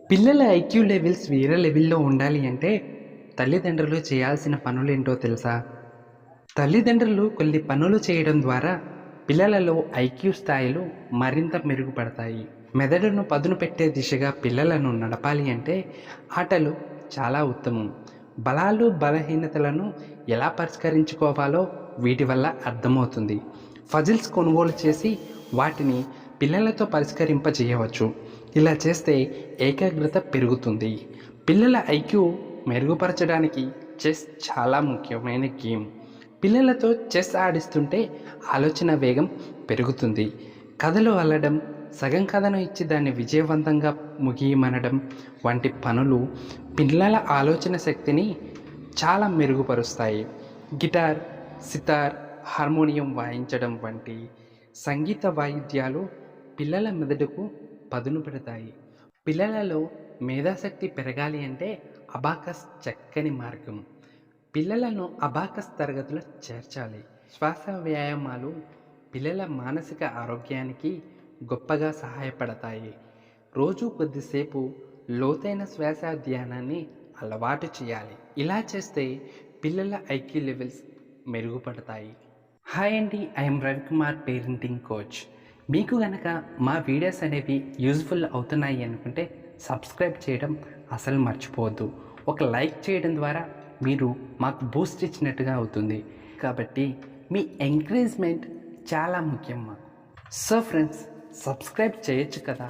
పిల్లల IQ levels వేరే లెవెల్లో ఉండాలి అంటే తల్లిదండ్రులు చేయాల్సిన పనులేంటో తెలుసా? తల్లిదండ్రులు కొన్ని పనులు చేయడం ద్వారా పిల్లలలో ఐక్యూ స్థాయిలు మరింత మెరుగుపడతాయి. మెదడును పదును పెట్టే దిశగా పిల్లలను నడపాలి అంటే ఆటలు చాలా ఉత్తమం. బలాలు బలహీనతలను ఎలా పరిష్కరించుకోవాలో వీటి వల్ల అర్థమవుతుంది. పజిల్స్ కొనుగోలు చేసి వాటిని పిల్లలతో పరిష్కరింపజేయవచ్చు. ఇలా చేస్తే ఏకాగ్రత పెరుగుతుంది. పిల్లల ఐక్యూ మెరుగుపరచడానికి చెస్ చాలా ముఖ్యమైన గేమ్. పిల్లలతో చెస్ ఆడిస్తుంటే ఆలోచన వేగం పెరుగుతుంది. కథలు అల్లడం, సగం కథను ఇచ్చి దాన్ని విజయవంతంగా ముగియమనడం వంటి పనులు పిల్లల ఆలోచన శక్తిని చాలా మెరుగుపరుస్తాయి. గిటార్, సితార్, హార్మోనియం వాయించడం వంటి సంగీత వాయిద్యాలు పిల్లల మెదడుకు పదును పెడతాయి. పిల్లలలో మేధాశక్తి పెరగాలి అంటే అబాకస్ చక్కని మార్గం. పిల్లలను అబాకస్ తరగతిలో చేర్చాలి. శ్వాస వ్యాయామాలు పిల్లల మానసిక ఆరోగ్యానికి గొప్పగా సహాయపడతాయి. రోజు కొద్దిసేపు లోతైన శ్వాస ధ్యానాన్ని అలవాటు చేయాలి. ఇలా చేస్తే పిల్లల ఐక్యూ లెవెల్స్ మెరుగుపడతాయి. హాయ్ అండి, ఐఎమ్ రవికుమార్, పేరెంటింగ్ కోచ్. మీకు గనక మా వీడియోస్ అనేవి యూజ్ఫుల్ అవుతున్నాయి అనుకుంటే సబ్స్క్రైబ్ చేయడం అసలు మర్చిపోవద్దు. ఒక లైక్ చేయడం ద్వారా మీరు మాకు బూస్ట్ ఇచ్చినట్టుగా అవుతుంది. కాబట్టి మీ ఎంకరేజ్మెంట్ చాలా ముఖ్యం మాకు. సో ఫ్రెండ్స్, సబ్స్క్రైబ్ చేయొచ్చు కదా.